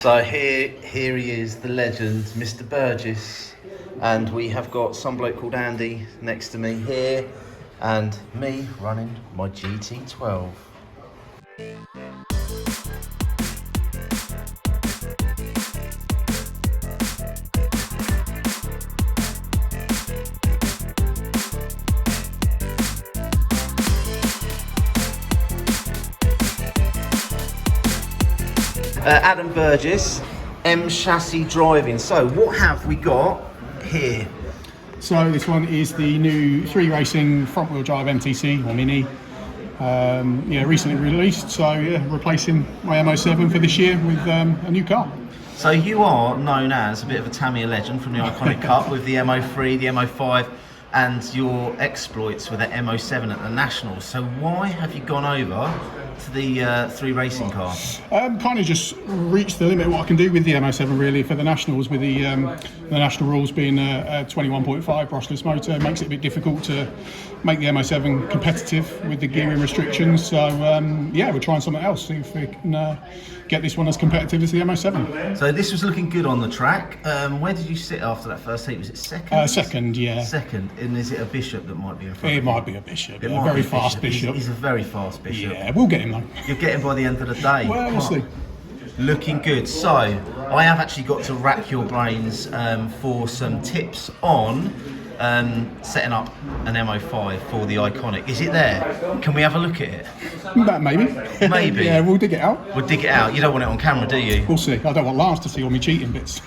So here he is, the legend, Mr. Burgess, and we have got some bloke called Andy next to me here, and me running my GT12. Adam Burgess, M Chassis Driving. So what have we got here? So this one is the new 3 Racing front wheel drive MTC or Mini. Recently released. So replacing my MO7 for this year with a new car. So you are known as a bit of a Tamiya legend from the Iconic Cup with the MO3, the MO5, and your exploits with the MO7 at the Nationals. So why have you gone over to the 3 Racing car? Kind of just reached the limit of what I can do with the MO7 really for the Nationals, with the national rules being a 21.5 brushless motor. It makes it a bit difficult to make the MO7 competitive with the gearing restrictions. So we're trying something else, see if we can get this one as competitive as the MO7. So this was looking good on the track. Where did you sit after that first heat? Was it second? Second, yeah. Second. And is it a Bishop that might be in front? It might be a Bishop. A very fast Bishop. He's a very fast Bishop. Yeah, we'll get him though. You'll get him by the end of the day. Well, we'll see. Looking good. So I have actually got to rack your brains for some tips on setting up an MO5 for the Iconic. Is it there? Can we have a look at it? Maybe. Maybe. Yeah, we'll dig it out. We'll dig it out. You don't want it on camera, do you? We'll see. I don't want Lance to see all my cheating bits.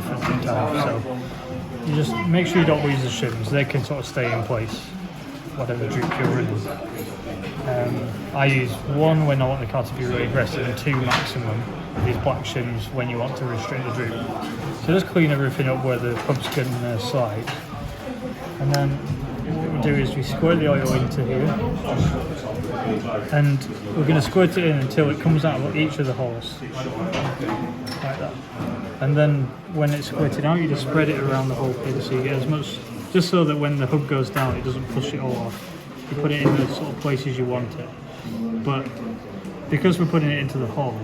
So you just make sure you don't lose the shims. They can sort of stay in place, whatever droop you're running. I use 1 when I want the car to be really aggressive, and 2 maximum, these black shims when you want to restrict the droop. So just clean everything up where the hubs can slide. And then what we do is we squirt the oil into here, and we're going to squirt it in until it comes out of each of the holes, like that. And then when it's squirted out, you just spread it around the whole pin so you get as much, just so that when the hub goes down it doesn't push it all off. You put it in the sort of places you want it. But because we're putting it into the hole,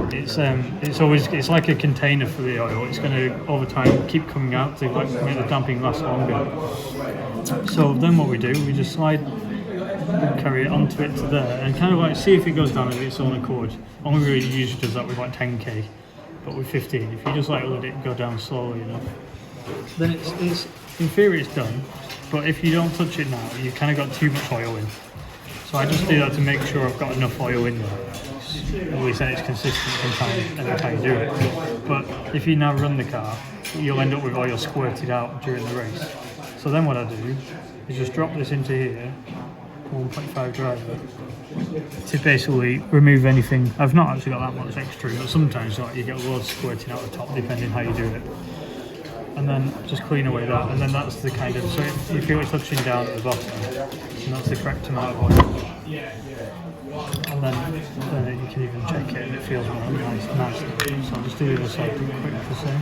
it's like a container for the oil. It's going to over time keep coming out to make the damping last longer. So then what we do, we just slide and carry it onto it to there and kind of like see if it goes down of its own accord. Only really usually does that with like 10k. But with 15, if you just like let it go down slowly enough, then it's in theory it's done. But if you don't touch it now, you've kind of got too much oil in. So I just do that to make sure I've got enough oil in there. At least then it's consistent every time you do it. But if you now run the car, you'll end up with oil squirted out during the race. So then what I do is just drop this into here, 1.5 driver, to basically remove anything. I've not actually got that much extra, but sometimes you get loads squirting out the top depending how you do it. And then just clean away that, and then that's the kind of, so if you feel it touching down at the bottom, and that's the correct amount of oil. And then you can even check it and it feels more nice. So I'll just do the other side quick the same.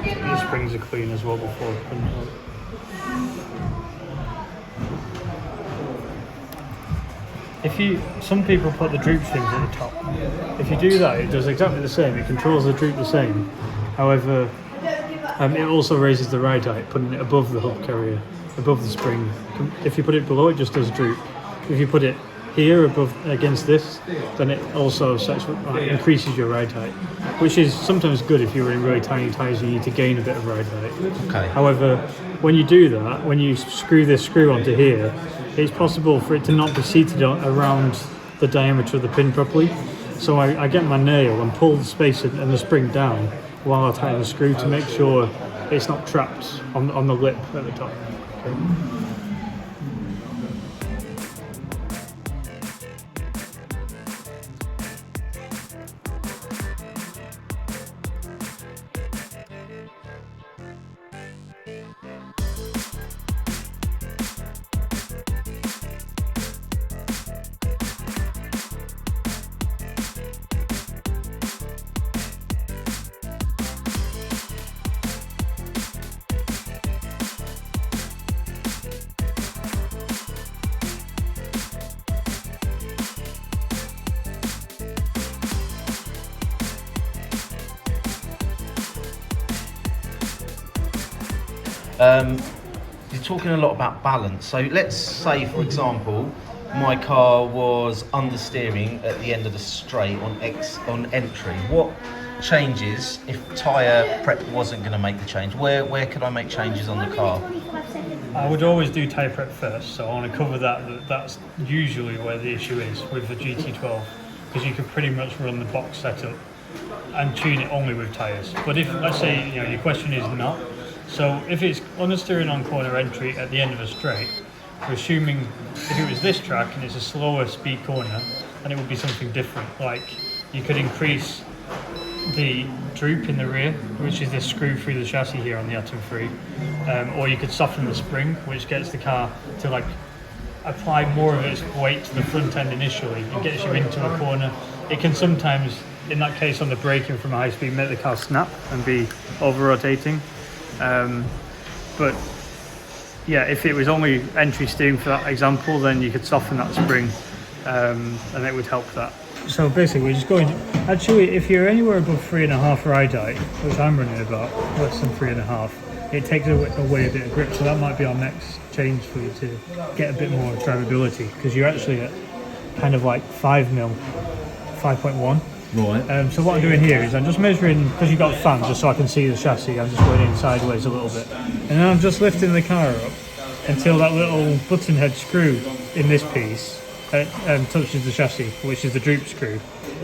These springs are clean as well before putting it up. Some people put the droop shims at the top. If you do that, it does exactly the same. It controls the droop the same. However, it also raises the ride height, putting it above the hub carrier, above the spring. If you put it below, it just does droop. If you put it here above against this, then it also increases your ride height, which is sometimes good if you're in really tiny tyres. You need to gain a bit of ride height. Okay. However, when you do that, when you screw this screw onto here, it's possible for it to not be seated around the diameter of the pin properly. So I get my nail and pull the spacer and the spring down while I tighten the screw to make sure it's not trapped on the lip at the top. Okay. You're talking a lot about balance. So let's say, for example, my car was understeering at the end of the straight on entry. What changes if tyre prep wasn't going to make the change? Where could I make changes on the car? I would always do tyre prep first, so I want to cover that. That's usually where the issue is with the GT12, because you can pretty much run the box setup and tune it only with tyres. But if, let's say, your question is not, so if it's understeering on corner entry at the end of a straight, we're assuming if it was this track and it's a slower speed corner, then it would be something different. Like you could increase the droop in the rear, which is this screw through the chassis here on the Atom 3, or you could soften the spring, which gets the car to like apply more of its weight to the front end initially. It gets you into a corner. It can sometimes, in that case on the braking from a high speed, make the car snap and be over rotating. But yeah, if it was only entry steering for that example, then you could soften that spring and it would help that. So basically we're just going, actually if you're anywhere above 3.5 ride height, which I'm running about less than 3.5, it takes away a bit of grip, so that might be our next change for you to get a bit more drivability, because you're actually at kind of like 5 mil, 5.1. Right. So what I'm doing here is I'm just measuring, because you've got a fan just so I can see the chassis, I'm just going in sideways a little bit. And then I'm just lifting the car up until that little button head screw in this piece touches the chassis, which is the droop screw.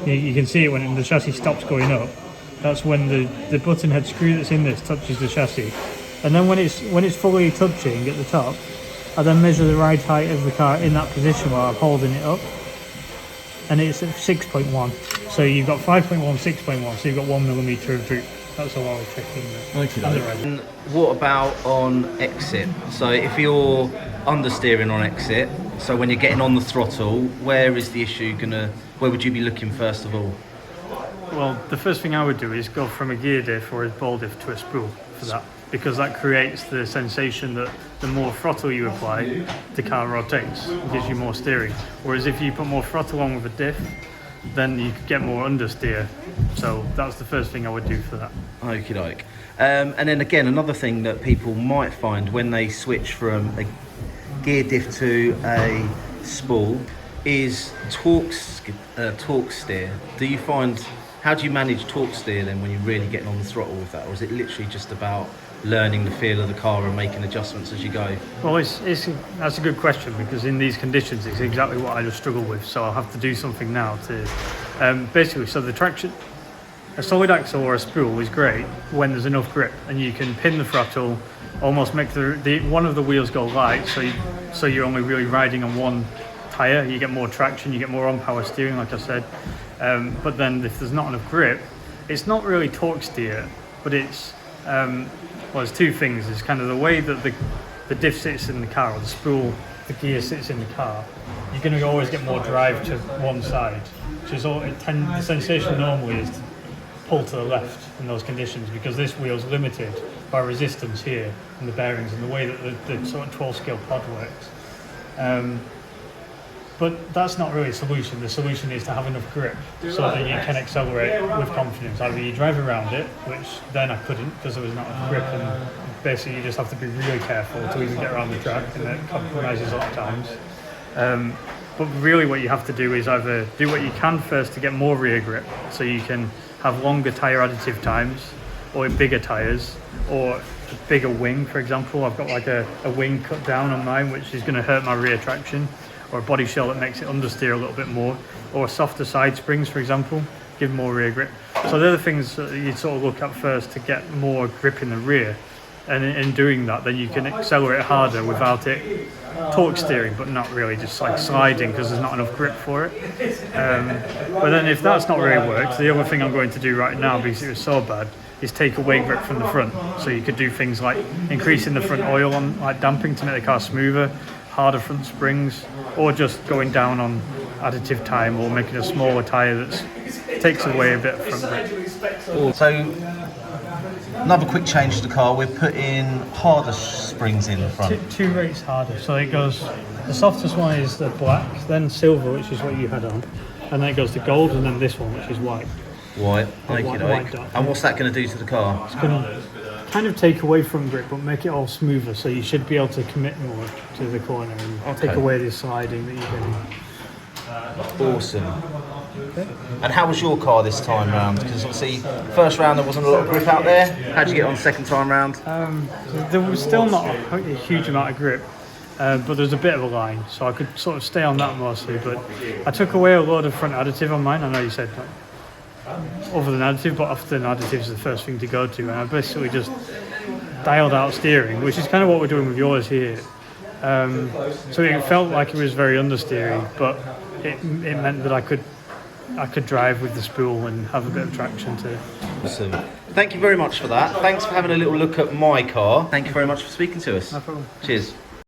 You can see it when the chassis stops going up. That's when the button head screw that's in this touches the chassis. And then when it's fully touching at the top, I then measure the ride height of the car in that position while I'm holding it up. And it's at 6.1. So you've got 5.1, 6.1, so you've got 1 millimetre of droop. That's all I was checking there. Okay. And what about on exit? So if you're understeering on exit, so when you're getting on the throttle, where is the issue where would you be looking first of all? Well, the first thing I would do is go from a gear diff or a ball diff to a spool for that, because that creates the sensation that the more throttle you apply, the car rotates, it gives you more steering. Whereas if you put more throttle on with a diff, then you could get more understeer. So that's the first thing I would do for that. Okie doke. And then again, another thing that people might find when they switch from a gear diff to a spool is torque steer. How do you manage torque steer then when you're really getting on the throttle with that? Or is it literally just about learning the feel of the car and making adjustments as you go? Well, that's a good question, because in these conditions it's exactly what I just struggle with, so I'll have to do something now to basically, so the traction, a solid axle or a spool is great when there's enough grip and you can pin the throttle, almost make the one of the wheels go light, so you're only really riding on one tyre. You get more traction, you get more on power steering, like I said, but then if there's not enough grip, it's not really torque steer, but it's well, there's two things. It's kind of the way that the diff sits in the car, or the spool, the gear sits in the car. You're going to always get more drive to one side, which is the sensation normally is to pull to the left in those conditions, because this wheel's limited by resistance here and the bearings and the way that the sort of 12 scale pod works. But that's not really a solution. The solution is to have enough grip so that you can accelerate with confidence. Either you drive around it, which then I couldn't because there was not enough grip, and basically you just have to be really careful to even get around the track, and it compromises a lot of times. But really what you have to do is either do what you can first to get more rear grip, so you can have longer tyre additive times, or bigger tyres, or a bigger wing, for example. I've got like a wing cut down on mine, which is going to hurt my rear traction, or a body shell that makes it understeer a little bit more, or softer side springs, for example, give more rear grip. So they're the things that you'd sort of look at first to get more grip in the rear. And in doing that, then you can accelerate harder without it torque steering, but not really just like sliding because there's not enough grip for it. But then if that's not really worked, the other thing I'm going to do right now, because it was so bad, is take away grip from the front. So you could do things like increasing the front oil on like damping to make the car smoother, harder front springs, or just going down on additive time, or making a smaller tyre that takes away a bit of front grip. So another quick change to the car, we're putting harder springs in the front. Two rates harder. So it goes, the softest one is the black, then silver, which is what you had on, and then it goes to gold, and then this one, which is white. White, White dot. and what's that going to do to the car? It's going to kind of take away from grip, but make it all smoother. So you should be able to commit more to the corner and take away the sliding that you're getting. Awesome. And how was your car this time round? Because obviously, first round there wasn't a lot of grip out there. How'd you get on second time round? There was still not a huge amount of grip, but there's a bit of a line, so I could sort of stay on that mostly. But I took away a load of front additive on mine. I know you said other than additive, but often additive is the first thing to go to, and I basically just dialed out steering, which is kind of what we're doing with yours here. So it felt like it was very understeering, but it meant that I could drive with the spool and have a bit of traction too. Awesome. Thank you very much for that. Thanks for having a little look at my car. Thank you very much for speaking to us. No problem. Cheers.